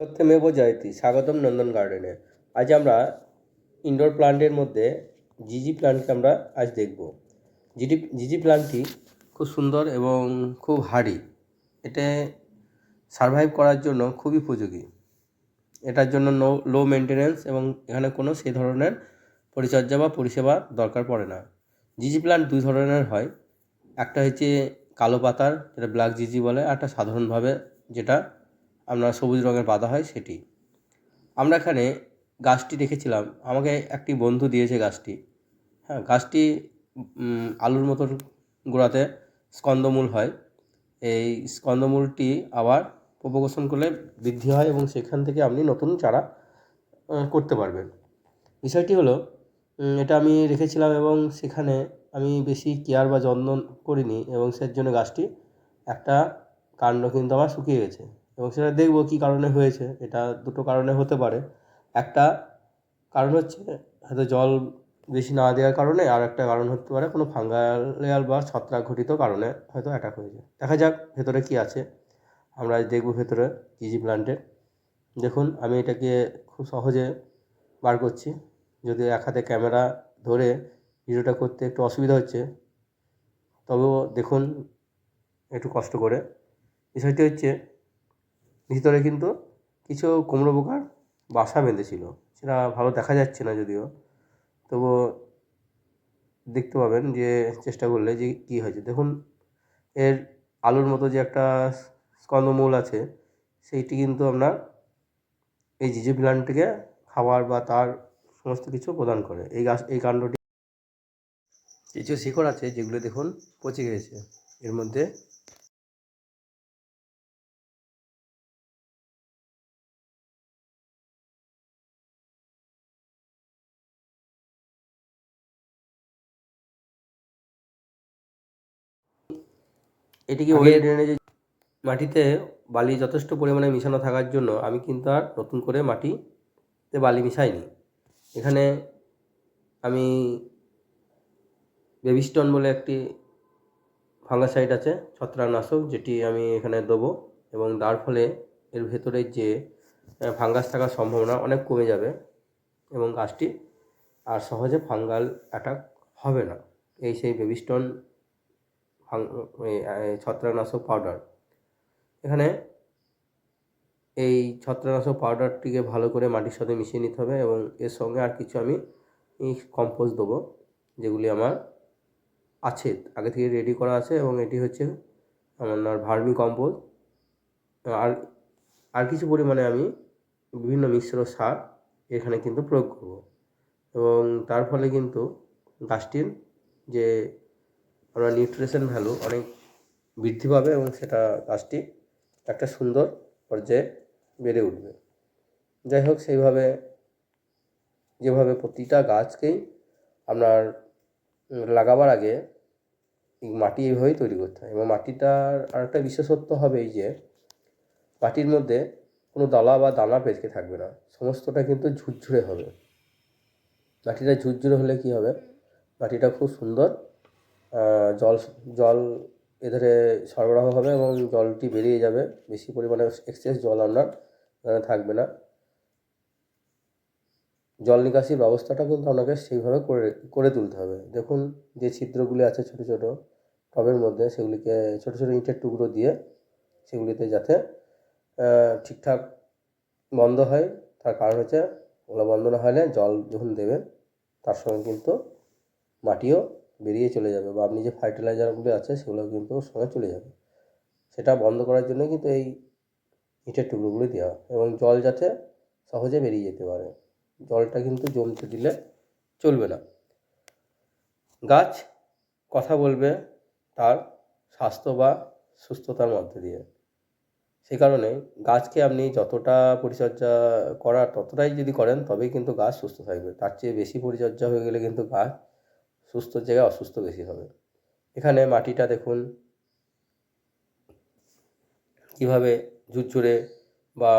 সত্যমেব জয়তি, স্বাগতম নন্দন গার্ডেনে। আজ আমরা ইনডোর প্লান্টের মধ্যে জিজি প্লান্টকে আমরা আজ দেখব। জিজি প্লান্টটি খুব সুন্দর এবং খুব হার্ডি। এটা সারভাইভ করার জন্য খুবই উপযোগী। এটার জন্য লো মেনটেন্যান্স এবং এখানে কোনো সেই ধরনের পরিচর্যা বা পরিষেবা দরকার পড়ে না। জিজি প্লান্ট দুই ধরনের হয়, একটা হচ্ছে কালো পাতার, যেটা ব্ল্যাক জিজি বলে, আর একটা সাধারণভাবে যেটা আপনার সবুজ রঙের পাতা হয় সেটি। আমরা এখানে গাছটি রেখেছিলাম, আমাকে একটি বন্ধু দিয়েছে গাছটি। হ্যাঁ, গাছটি আলুর মতোর গোড়াতে স্কন্দমূল হয়। এই স্কন্দমূলটি আবার প্রোপোগেশন করলে বৃদ্ধি হয় এবং সেখান থেকে আপনি নতুন চারা করতে পারবেন। বিষয়টি হলো, এটা আমি রেখেছিলাম এবং সেখানে আমি বেশি কেয়ার বা যত্ন করিনি এবং সের জন্য গাছটি একটা কাণ্ড কিন্তু আমার শুকিয়ে গেছে এবং সেটা দেখব কী কারণে হয়েছে। এটা দুটো কারণে হতে পারে। একটা কারণ হচ্ছে হয়তো জল বেশি না দেওয়ার কারণে, আর একটা কারণ হতে পারে কোনো ফাঙ্গাল বা ছত্রাক ঘটিত কারণে হয়তো অ্যাটাক হয়েছে। দেখা যাক ভেতরে কী আছে, আমরা আজ দেখব ভেতরে জিজি প্ল্যান্টে। দেখুন, আমি এটাকে খুব সহজে বার করছি, যদিও এক হাতে ক্যামেরা ধরে ভিডিওটা করতে একটু অসুবিধা হচ্ছে, তবেও দেখুন একটু কষ্ট করে। বিষয়টি হচ্ছে, ভিতরে কিন্তু কিছু কুমড়ো পোকার বাসা বেঁধেছিল, সেটা ভালো দেখা যাচ্ছে না যদিও, তবুও দেখতে পাবেন যে চেষ্টা করলে যে কী হয়েছে। দেখুন, এর আলুর মতো যে একটা স্কন্দমূল আছে, সেইটি কিন্তু আপনার এই জিজি প্ল্যান্টটিকে খাবার বা তার সমস্ত কিছু প্রদান করে। এই কাণ্ডটি কিছু শিকড় আছে যেগুলো দেখুন পচে গেছে। এর মধ্যে এটিকে ওয়েল ড্রেনেজে মাটিতে বালি যথেষ্ট পরিমাণে মিশানো থাকার জন্য আমি কিন্তু আর নতুন করে মাটিতে বালি মিশাইনি। এখানে আমি বেবিস্টন বলে একটি ফাঙ্গাসাইড আছে, ছত্রাকনাশক, যেটি আমি এখানে দেবো এবং তার ফলে এর ভেতরে যে ফাঙ্গাস থাকার সম্ভাবনা অনেক কমে যাবে এবং গাছটি আর সহজে ফাঙ্গাল অ্যাটাক হবে না। এই সেই বেবিস্টন ছত্রাকনাশক পাউডার। এখানে এই ছত্রাকনাশক পাউডারটিকে ভালো করে মাটির সাথে মিশিয়ে নিতে হবে এবং এর সঙ্গে আর কিছু আমি কম্পোস্ট দেবো, যেগুলি আমার আছে, আগে থেকে রেডি করা আছে, এবং এটি হচ্ছে আমার ভার্মি কম্পোস্ট। আর আর কিছু পরিমাণে আমি বিভিন্ন মিশ্র সার এখানে কিন্তু প্রয়োগ করব এবং তার ফলে কিন্তু গাছটির যে আমরা নিউট্রিশন ভ্যালু অনেক বৃদ্ধি পাবে এবং সেটা গাছটি একটা সুন্দর পর্যায়ে বেড়ে উঠবে। যাই হোক, যেভাবে প্রতিটা গাছকেই আপনার লাগাবার আগে মাটি এইভাবেই তৈরি করতে হয় এবং মাটিটার আরেকটা বিশেষত্ব হবে এই যে মাটির মধ্যে কোনো দলা বা দানা পেকে থাকবে না, সমস্তটা কিন্তু ঝুরঝুরে হবে। মাটিটা ঝুরঝুরে হলে কী হবে, মাটিটা খুব সুন্দর জল জল এধারে সরবরাহ হবে এবং জলটি বেরিয়ে যাবে, বেশি পরিমাণে এক্সেস জল আপনার থাকবে না। জল নিকাশির ব্যবস্থাটা কিন্তু আপনাকে সেইভাবে করে তুলতে হবে। দেখুন, যে ছিদ্রগুলি আছে ছোটো ছোটো টবের মধ্যে, সেগুলিকে ছোটো ছোটো ইটের টুকরো দিয়ে সেগুলিতে যাতে ঠিকঠাক বন্ধ হয়। তার কারণ হচ্ছে, ওগুলো বন্ধ না হলে জল যখন দেবেন তার সঙ্গে কিন্তু মাটিও বেরিয়ে চলে যাবে বা আপনি যে ফার্টিলাইজারগুলো আছে সেগুলো কিন্তু ওর সঙ্গে চলে যাবে। সেটা বন্ধ করার জন্য কিন্তু এই ইটের টুকরোগুলো দেওয়া, এবং জল যাতে সহজে বেরিয়ে যেতে পারে। জলটা কিন্তু জমতে দিলে চলবে না। গাছ কথা বলবে তার স্বাস্থ্য বা সুস্থতার মধ্যে দিয়ে। সেই কারণে গাছকে আপনি যতটা পরিচর্যা করার ততটাই যদি করেন তবেই কিন্তু গাছ সুস্থ থাকবে। তার চেয়ে বেশি পরিচর্যা হয়ে গেলে কিন্তু গাছ সুস্থর জায়গায় অসুস্থ বেশি হবে। এখানে মাটিটা দেখুন কীভাবে ঝুরঝুরে বা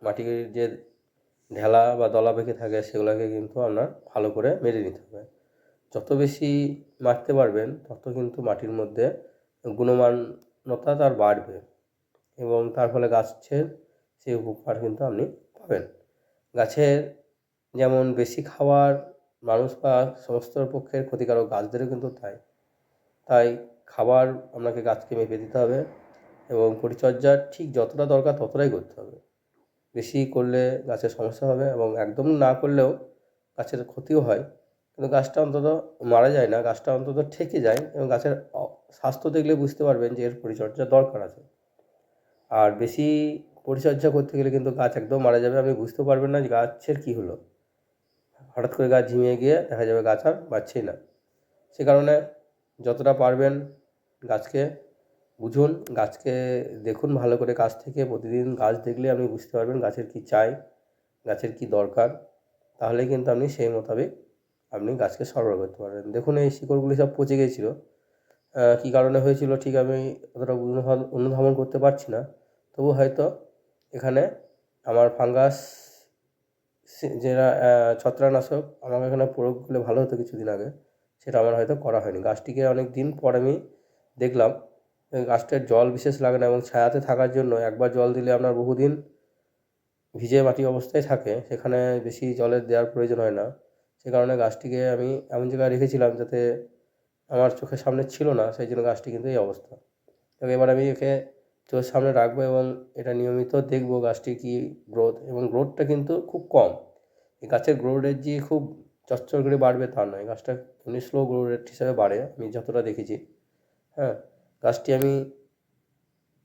মাটির যে ঢেলা বা দলা পেকে থাকে সেগুলোকে কিন্তু আপনার ভালো করে মেরে নিতে হবে। যত বেশি মারতে পারবেন তত কিন্তু মাটির মধ্যে গুণমানতা তার বাড়বে এবং তার ফলে গাছের সেই উপকার কিন্তু আপনি পাবেন। গাছের যেমন বেশি খাবার মানুষ বা সমস্ত পক্ষের ক্ষতিকারক, গাছদেরও কিন্তু তাই খাবার আপনাকে গাছকে মেপে দিতে হবে এবং পরিচর্যা ঠিক যতটা দরকার ততটাই করতে হবে। বেশি করলে গাছের সমস্যা হবে এবং একদম না করলেও গাছের ক্ষতিও হয়, কিন্তু গাছটা অন্তত মারা যায় না, গাছটা অন্তত ঠেকে যায় এবং গাছের স্বাস্থ্য দেখলে বুঝতে পারবেন যে এর পরিচর্যা দরকার আছে। আর বেশি পরিচর্যা করতে গেলে কিন্তু গাছ একদম মারা যাবে, আপনি বুঝতেও পারবেন না যে গাছের কী হলো। হঠাৎ করে গাছ ঝিমিয়ে গিয়ে দেখা যাবে গাছ আর বাড়ছেই না। সে কারণে যতটা পারবেন গাছকে বুঝুন, গাছকে দেখুন ভালো করে কাছ থেকে। প্রতিদিন গাছ দেখলে আপনি বুঝতে পারবেন গাছের কী চাই, গাছের কী দরকার, তাহলে কিন্তু আপনি সেই মোতাবেক আপনি গাছকে সরবরাহ করতে পারবেন। দেখুন এই শিকড়গুলি সব পচে গিয়েছিলো, কী কারণে হয়েছিল ঠিক আমি অতটা অনুধাবন করতে পারছি না, তবু হয়তো এখানে আমার ফাঙ্গাস যেটা ছত্রাকনাশক আমাকে এখানে প্রয়োগ করলে ভালো হতো কিছুদিন আগে, সেটা আমার হয়তো করা হয়নি। গাছটিকে অনেক দিন পর আমি দেখলাম গাছটার জল বিশেষ লাগে না এবং ছায়াতে থাকার জন্য একবার জল দিলে আপনার বহুদিন ভিজে মাটি অবস্থায় থাকে, সেখানে বেশি জলের দেওয়ার প্রয়োজন হয় না। সে কারণে গাছটিকে আমি এমন জায়গায় রেখেছিলাম যাতে আমার চোখের সামনে ছিল না, সেই জন্য গাছটি কিন্তু এই অবস্থা। তবে এবার আমি একে চোখের সামনে রাখবো এবং এটা নিয়মিত দেখবো গাছটির কী গ্রোথ, এবং গ্রোথটা কিন্তু খুব কম। এই গাছের গ্রো রেট যে খুব চচ্চর করে বাড়বে তা নয়, গাছটা এমনি স্লো গ্রো রেট হিসাবে বাড়ে আমি যতটা দেখেছি। হ্যাঁ, গাছটি আমি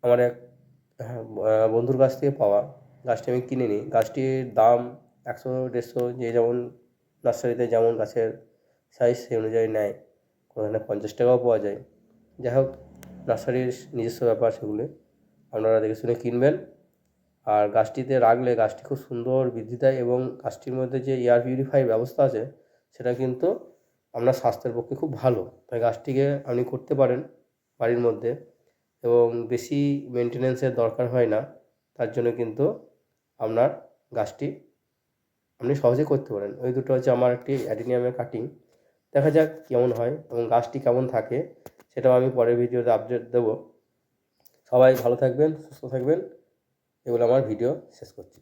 আমার এক বন্ধুর কাছ থেকে পাওয়া, গাছটি আমি কিনে নিই। গাছটির দাম 100-150, যে যেমন নার্সারিতে যেমন গাছের সাইজ সেই অনুযায়ী নেয়, ওখানে 50 টাকাও পাওয়া যায়। যাই হোক, নার্সারির নিজস্ব ব্যাপার, সেগুলি আপনারা দেখে শুনে কিনবেন। আর গাছটিতে রাখলে গাছটি খুব সুন্দর বৃদ্ধি দেয় এবং গাছটির মধ্যে যে এয়ার পিউরিফায়ার ব্যবস্থা আছে সেটা কিন্তু আপনার স্বাস্থ্যের পক্ষে খুব ভালো। তাই গাছটিকে আপনি করতে পারেন বাড়ির মধ্যে এবং বেশি মেনটেন্যান্সের দরকার হয় না, তার জন্য কিন্তু আপনার গাছটি আপনি সহজে করতে পারেন। ওই দুটো হচ্ছে আমার একটি অ্যাডিনিয়ামের কাটিং, দেখা যাক কেমন হয় এবং গাছটি কেমন থাকে সেটাও আমি পরের ভিডিওতে আপডেট দেবো। সবাই ভালো থাকবেন, সুস্থ থাকবেন, এগুলো আমার ভিডিও শেষ করছি।